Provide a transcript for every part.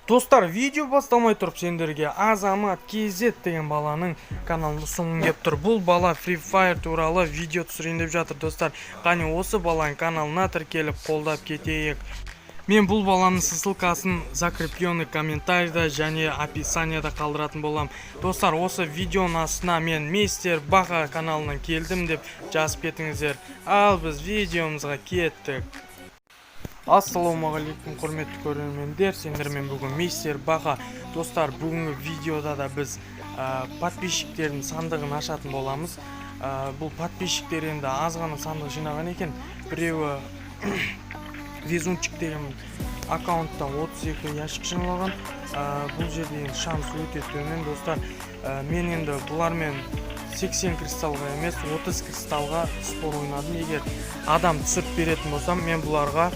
Достар, видео басталмай тұрып сендерге Азамат KZ деген баланың каналын ұсыным кеп тұр. Бұл бала Free Fire туралы видео түсірейін деп жатыр, достар. Қане осы баланың каналына тіркеліп қолдап кетейік. Мен бұл баланың ссылкасын закрепленный комментарийда және описанияда қалдыратын болам. Достар, осы видеоның астына мен Мистер Баха каналынан келдім деп жазып кетіңіздер. Ал біз видеомызға кеттік. Ассалаумағалейкум, құрметті көрермендер, сендермен бүгін Мистер Баха. Достар, бүгінгі видеода да біз подписчиктердің сандығын ашатын боламыз. Бұл подписчиктер енді аз ғана сандық жинаған екен. Біреуі Везунчик деген аккаунттан 32 ящик жиналған. Бұл жерде шанс өте төмен, достар. Мен енді бұлармен 80 кристалға емес 30 кристалға спор ойнадым. Егер адам түсіріп беретін болсам, мен бұларға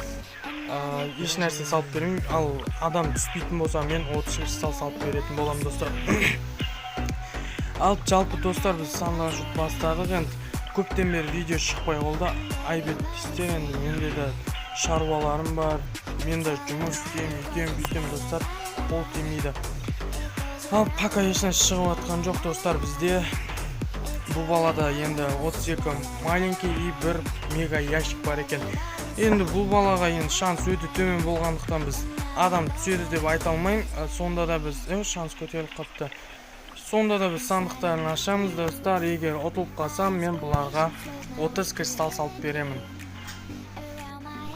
еш нәрсе салып бермеймін. Ал адам түспейтін болса, мен 30 кристал салып беретін болам, достар. Ал жалпы, достар, біз сандыға жұт бастадық. Енді көптен бері видео шықпай қолда. Айбет істер, енді менде де шаруаларым бар. Мен де жұмыс бүйтем, достар. Ол темейді. Ал пока ешнәрсе шығып атқан жоқ, достар, бізде. Бұл балада енді 32 маленький и 1 мега ящик бар екен. Енді бұл балаға енді шанс өте төмен болғандықтан біз адам түседі деп айта алмайын. Сонда да біз шанс көтеріліп қапты. Сонда да біз сандықтарын ашамыз, достар. Егер ұтылып қалсам, мен бұларға 30 кристал салып беремін.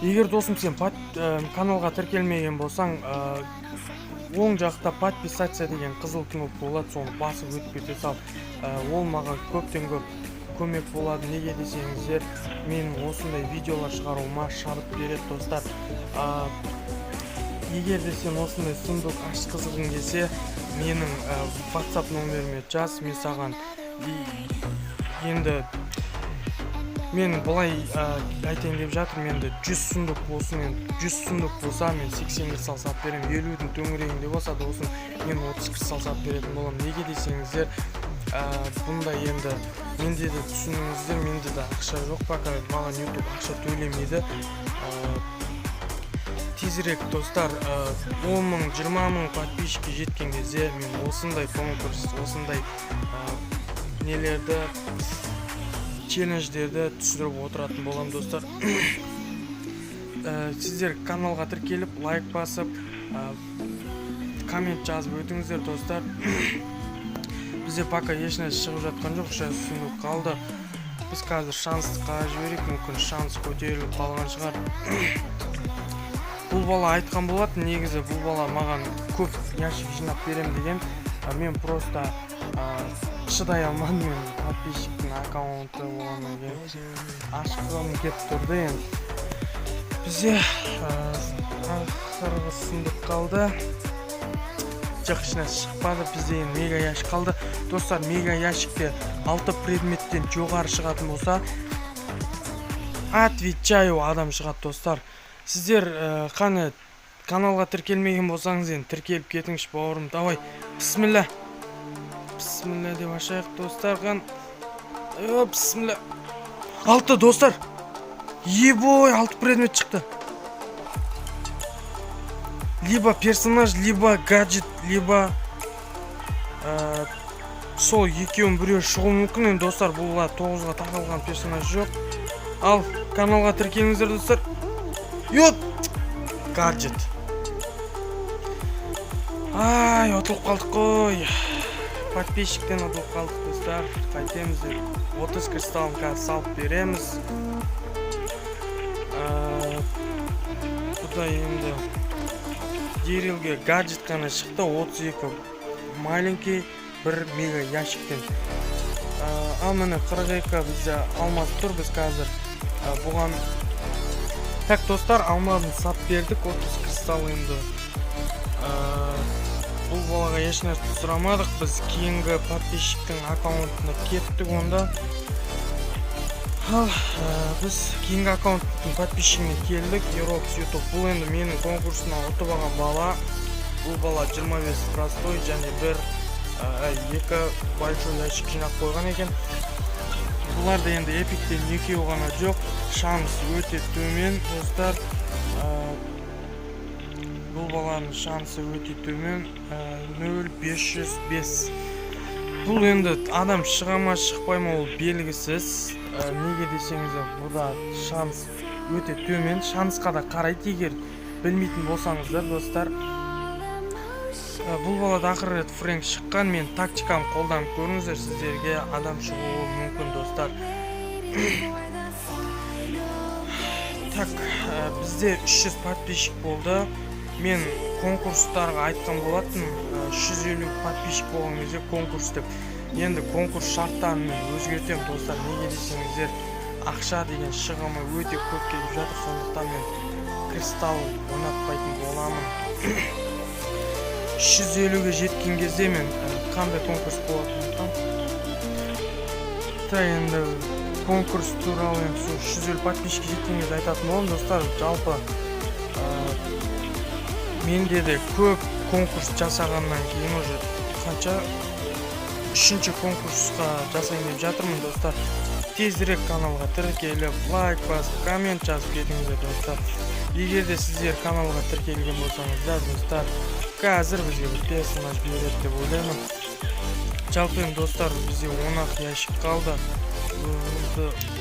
Егер досым сен каналға тіркелмеген болсаң, оң жақта подписаться деген қызыл кнопка болады, соны басып өтіп кете сал. Ол маған көптен көп көмек болады. Неге десеңіздер, мен осындай видеолар шығаруыма шабыт береді, достар. Егер де сен осындай сундук ашқызғың келсе, менің WhatsApp номеріме жаз, мен саған енді мен былай айтайын деп жатыр, менде 100 сундук болсын, 100 сундук болса, мен 80 кристал салып беремін. 50-дің төңірегінде болса да болсын, мен 30 кристал салып беретін болам. Неге десеңіздер, бұнда енді менде де түсініңіздер, менде де ақша жоқ, пока маған YouTube ақша төлемейді. Тезірек, достар, 10 мың, 20 мың подписчикке жеткен кезде мен осындай конкурс, осындай нелерді, челлендждерді түсіріп отыратын болам, достар. Сіздер каналға тіркеліп, лайк басып, коммент жазып өтіңіздер, достар. Бізде пока ешнәрсе шығып жатқан жоқ, шай сундук қалды. Біз қазір шансқа жіберейік, мүмкін шанс көтеріліп қалған шығар. Бұл бала айтқан болады, негізі бұл бала маған көп ящик жинап берем деген. Мен просто шыдай алмадым, мен подписчиктің аккаунты болғаннан кейін ашқым кеп тұрды. Енді бізде ақырғы сундук қалды. Жоқ, ешнәрсе шықпады, бізде енді мега ящик қалды. Достар, мега ящикте 6 предметтен жоғары шығатын болса, отвечаю, адам шығады, достар. Сіздер қане каналға тіркелмеген болсаңыз, енді тіркеліп кетіңіз, бауырым. Давай, бісміллә. Бісміллә деп ашайық, достар. Бісміллә. 6, достар. Ебой, 6 предмет шықты. Либо персонаж, либо гаджет, либо сол екеуін біреу шығу мүмкін. Енді достар, бұлға 9-ға тағылған персонаж жоқ. Ал каналға тіркеліңіздер, достар. Йоп! Гаджет. Ай, ұтылып қалдық қой. Подписчиктен ұтылып қалдық, достар. Қайтеміз деп 30 кристалын қазір салып береміз. Бұда енді Дерилге гаджет қана шықты, 32 маленький, 1 мега ящиктен. Ал мені 42 бізде алмаз тұр, біз қазір бұған. Так, достар, алмазын сап бердік, 30 кристал енді. Бұл балаға ешнәрсе сұрамадық, біз кейінгі подписчиктің аккаунтына кеттік онда. Ал біз кейінгі аккаунттың подписчигіне келдік, Eurox YouTube. Бұл енді менің конкурсына ұтып алған бала. Бұл бала 25 простой және 2 большой ящик жинап қойған екен. Бұларда енді эпиктен екеу ғана жоқ, шанс өте төмен, достар. бұл баланың шансы өте төмен, 0,505. Бұл енді адам шыға ма шықпай ма ол белгісіз. Неге десеңіздер, бұда шанс өте төмен. Шансқа да қарайды, егер білмейтін болсаңыздар, достар. Бұл балада ақыры рет Фрэнк шыққан. Мен тактикам қолданып көріңіздер, сіздерге адам шығуы мүмкін, достар. Так, бізде 300 подписчик болды. Мен конкурстарға айтқан болатын, 350 подписчик болған кезде конкурс деп. Енді конкурс шарттарын мен өзгертем, достар. Неге десеңіздер, ақша деген шығымы өте көп келіп жатыр, сондықтан мен кристалл ойнатпайтын боламын. 350-ге жеткен кезде мен қандай конкурс болатынын. Та енді конкурс туралы енді 350 подписчикке жеткен кезде айтатын боламын, достар. Жалпы менде де көп конкурс жасағаннан кейін уже қанша 3-ші конкурсқа жасайын деп жатырмын, достар. Тезірек каналға тіркеліп, лайк басып, коммент жазып кетіңіздер, достар. Егер де сіздер каналға тіркелген болсаңыздар, достар, қазір бізге бір персонаж береді деп ойлаймын. Жалпы енді, достар, бізде 10-ақ ящик қалды.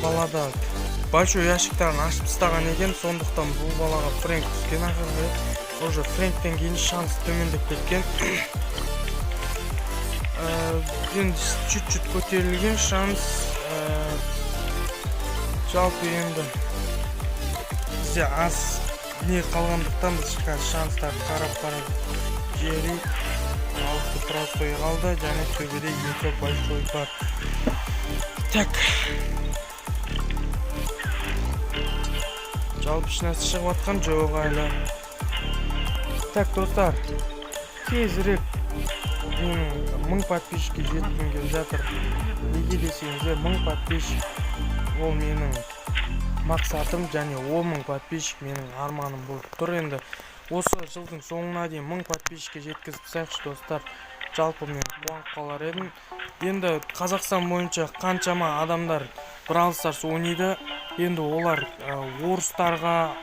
Балада большой ящиктарын ашып тастаған екен, сондықтан бұл балаға Фрэнк түскен ақыры. Уже Фрэнктен кейін шанс төмендеп кеткен. Енді чуть-чуть көтерілген шанс. Жалпы енді бізде аз не қалғандықтан біз шанстарды қарап жерейік. 6 простой қалды, және төбеде 2 большой бар. Так. Жалпы ешнәрсе шығып атқан жоқ әлі. Так, достар, тезірек 1000 подписчикке жеткім келіп жатыр. Неге десеңіздер, 1000 подписчик ол менің мақсатым, және 10.000 подписчик менің арманым болып тұр. Енді осы жылдың соңына дейін 1000 подписчикке жеткізіп тастайықшы, достар. Жалпы мен қуанып қалар едім. Енді Қазақстан бойынша қаншама адамдар Brawl Stars ойнайды. Енді олар орыстарға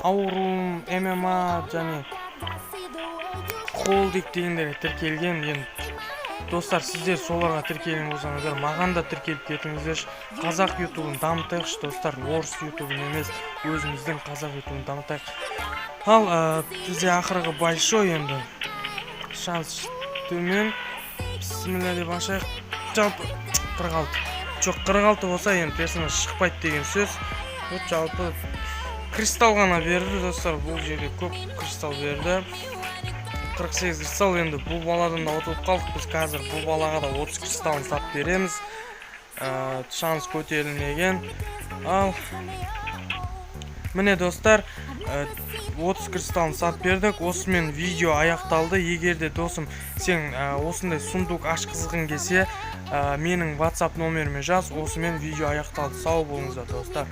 аурум, ММА және холдик дегендерге тіркелген. Енді достар, сіздер соларға тіркелген болсаңыздар, маған да тіркеліп кетіңіздер. Қазақ ютубын дамытайықшы, достар. Орыс ютубын емес, өзіміздің қазақ ютубын дамытайық. Ал бізде ақырғы большой енді шанс төмен. Бисмилля деп ашайық. Жалпы 46. Жоқ, 46 болса енді персонаж шықпайды деген сөз. Жалпы кристалл ғана берді, достар. Бұл жерде көп кристалл берді. 48 кристалл. Енді бұл баладан да ұтылып қалдық. Біз қазір бұл балаға да 30 кристаллын сап береміз. Шанс көтерілмеген. Ал міне, достар, 30 кристаллын сап бердік. Осымен видео аяқталды. Егер де досым сен осындай сундук ашқызғың келсе, менің WhatsApp номеріме жаз. Осымен видео аяқталды. Сау болыңыздар, достар.